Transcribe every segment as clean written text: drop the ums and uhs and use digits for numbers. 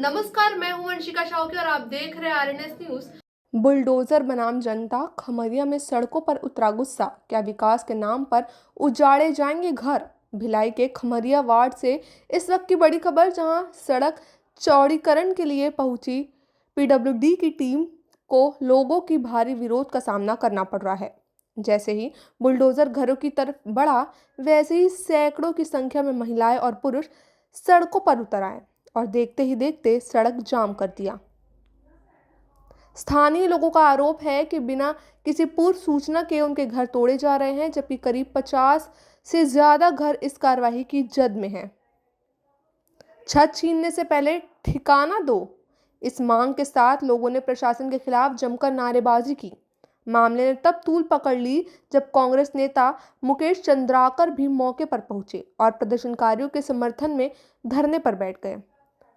नमस्कार, मैं हूं वंशिका शाहकी और आप देख रहे हैं आरएनएस न्यूज। बुलडोजर बनाम जनता, खमरिया में सड़कों पर उतरा गुस्सा। क्या विकास के नाम पर उजाड़े जाएंगे घर? भिलाई के खमरिया वार्ड से इस वक्त की बड़ी खबर, जहां सड़क चौड़ीकरण के लिए पहुंची पीडब्ल्यूडी की टीम को लोगों की भारी विरोध का सामना करना पड़ रहा है। जैसे ही बुलडोजर घरों की तरफ बढ़ा, वैसे ही सैकड़ों की संख्या में महिलाएं और पुरुष सड़कों पर उतर आए और देखते ही देखते सड़क जाम कर दिया। स्थानीय लोगों का आरोप है कि बिना किसी पूर्व सूचना के उनके घर तोड़े जा रहे हैं, जबकि करीब 50 से ज्यादा घर इस कार्रवाई की जद में हैं। छत छीनने से पहले ठिकाना दो, इस मांग के साथ लोगों ने प्रशासन के खिलाफ जमकर नारेबाजी की। मामले ने तब तूल पकड़ ली जब कांग्रेस नेता मुकेश चंद्राकर भी मौके पर पहुंचे और प्रदर्शनकारियों के समर्थन में धरने पर बैठ गए।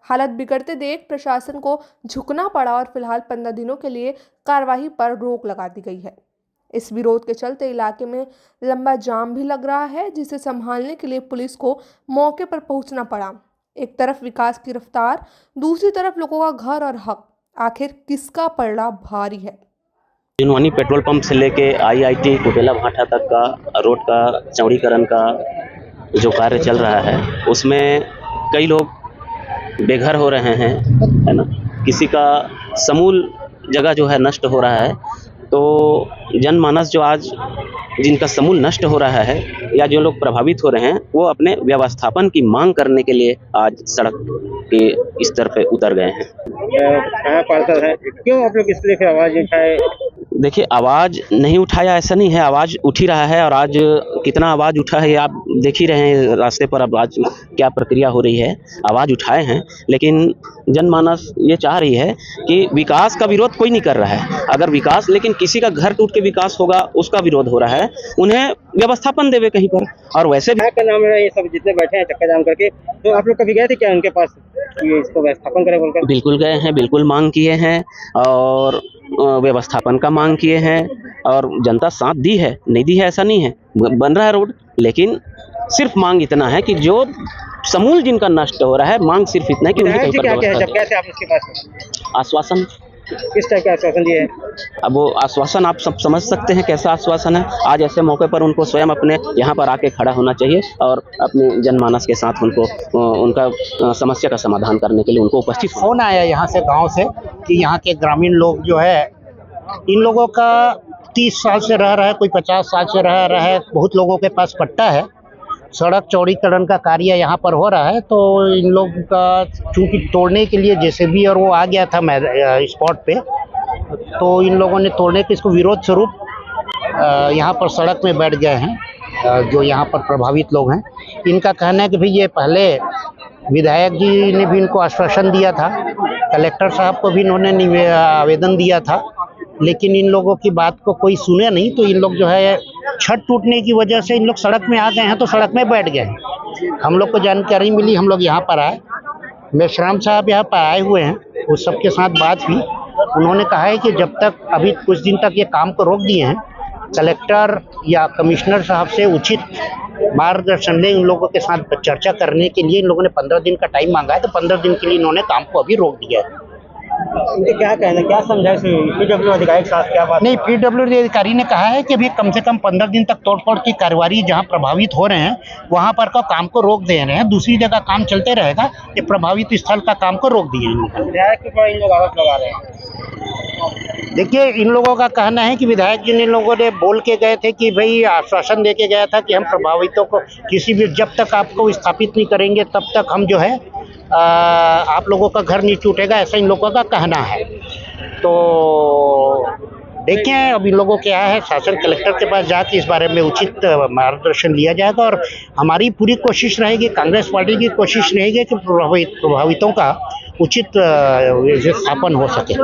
हालत बिगड़ते देख प्रशासन को झुकना पड़ा और फिलहाल 15 दिनों के लिए कार्यवाही पर रोक लगा दी गई है। इस विरोध के चलते इलाके में लंबा जाम भी लग रहा है, जिसे संभालने के लिए पुलिस को मौके पर पहुंचना पड़ा। एक तरफ विकास की रफ्तार, दूसरी तरफ लोगों का घर और हक, आखिर किसका पलड़ा भारी है? जिनवानी पेट्रोल पंप से लेके आईआईटी कुटेला भाटा तक का रोड का चौड़ीकरण का जो कार्य चल रहा है, उसमें कई लोग बेघर हो रहे हैं, है ना। किसी का समूल जगह जो है नष्ट हो रहा है। तो जनमानस जो आज जिनका समूल नष्ट हो रहा है या जो लोग प्रभावित हो रहे हैं, वो अपने व्यवस्थापन की मांग करने के लिए आज सड़क के स्तर पे उतर गए हैं। कहाँ पार्षद है, क्यों आप लोग इस तरह की आवाज उठाए? देखिए, आवाज़ नहीं उठाया ऐसा नहीं है, आवाज़ उठ ही रहा है। और आज कितना आवाज़ उठा है आप देख ही रहे हैं रास्ते पर, अब आज क्या प्रक्रिया हो रही है। आवाज़ उठाए हैं, लेकिन जनमानस ये चाह रही है कि विकास का विरोध कोई नहीं कर रहा है। अगर विकास, लेकिन किसी का घर टूट के विकास होगा, उसका विरोध हो रहा है। उन्हें व्यवस्थापन देवे कहीं पर। और वैसे भी क्या नाम है ये सब जितने बैठे हैं चक्का जाम करके, तो आप लोग कभी गए थे क्या उनके पास कि इसको व्यवस्थापन करे बोलकर? बिल्कुल गए हैं, बिल्कुल मांग किए हैं और व्यवस्थापन का मांग किए हैं। और जनता साथ दी है, नहीं दी है ऐसा नहीं है। बन रहा है रोड, लेकिन सिर्फ मांग इतना है कि जो समूल जिनका नष्ट हो रहा है, मांग सिर्फ इतना है कि उन्हें कहीं पर व्यवस्था जब कैसे आप इसके पास आश्वासन। किस टाइप का आश्वासन दिए? अब वो आश्वासन आप सब समझ सकते हैं कैसा आश्वासन है। आज ऐसे मौके पर उनको स्वयं अपने यहाँ पर आके खड़ा होना चाहिए और अपने जनमानस के साथ उनको उनका समस्या का समाधान करने के लिए उनको उपस्थित होना। फोन आया यहाँ से, गांव से, कि यहाँ के ग्रामीण लोग जो है, इन लोगों का 30 साल से रह रहा है, कोई 50 साल से रह रहा है, बहुत लोगों के पास पट्टा है। सड़क चौड़ीकरण का कार्य यहाँ पर हो रहा है, तो इन लोग का चूंकि तोड़ने के लिए जेसीबी और वो आ गया था स्पॉट पे, तो इन लोगों ने तोड़ने के इसको विरोध स्वरूप यहाँ पर सड़क में बैठ गए हैं। जो यहाँ पर प्रभावित लोग हैं, इनका कहना है कि भाई ये पहले विधायक जी ने भी इनको आश्वासन दिया था, कलेक्टर साहब को भी इन्होंने आवेदन दिया था, लेकिन इन लोगों की बात को कोई सुने नहीं। तो इन लोग जो है छत टूटने की वजह से इन लोग सड़क में आ गए हैं, तो सड़क में बैठ गए हैं। हम लोग को जानकारी मिली, हम लोग यहाँ पर आए, मेश्राम साहब यहाँ पर आए हुए हैं, उस सबके साथ बात हुई। उन्होंने कहा है कि जब तक, अभी कुछ दिन तक ये काम को रोक दिए हैं, कलेक्टर या कमिश्नर साहब से उचित मार्गदर्शन ले। इन लोगों के साथ चर्चा करने के लिए इन लोगों ने 15 दिन का टाइम मांगा है, तो 15 दिन के लिए इन्होंने काम को अभी रोक दिया है। इनके क्या कहना, क्या समझा पीडब्ल्यू अधिकारी के साथ, क्या बात? नहीं, पीडब्ल्यूडी अधिकारी ने कहा है कि अभी कम से कम 15 दिन तक तोड़फोड़ की कार्रवाई जहां प्रभावित हो रहे हैं वहां पर का काम को रोक दे रहे हैं। दूसरी जगह काम चलते रहेगा, ये प्रभावित स्थल का काम को रोक दिए हैं। विधायक के ऊपर इन लोग आरोप लगा रहे हैं। देखिए, इन लोगों का कहना है कि विधायक जी ने, लोगों ने बोल के गए थे कि भाई आश्वासन दे के गया था कि हम प्रभावितों को किसी भी, जब तक आपको स्थापित नहीं करेंगे तब तक हम जो है आप लोगों का घर नहीं टूटेगा, ऐसा इन लोगों का कहना है। तो देखें अब इन लोगों क्या है, शासन कलेक्टर के पास जाके इस बारे में उचित मार्गदर्शन लिया जाएगा। और हमारी पूरी कोशिश रहेगी, कांग्रेस पार्टी की कोशिश रहेगी कि प्रभावितों का उचित स्थापन हो सके।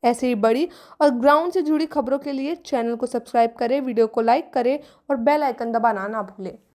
ऐसी ही बड़ी और ग्राउंड से जुड़ी खबरों के लिए चैनल को सब्सक्राइब करें, वीडियो को लाइक करें और बेल आइकन दबाना ना भूलें।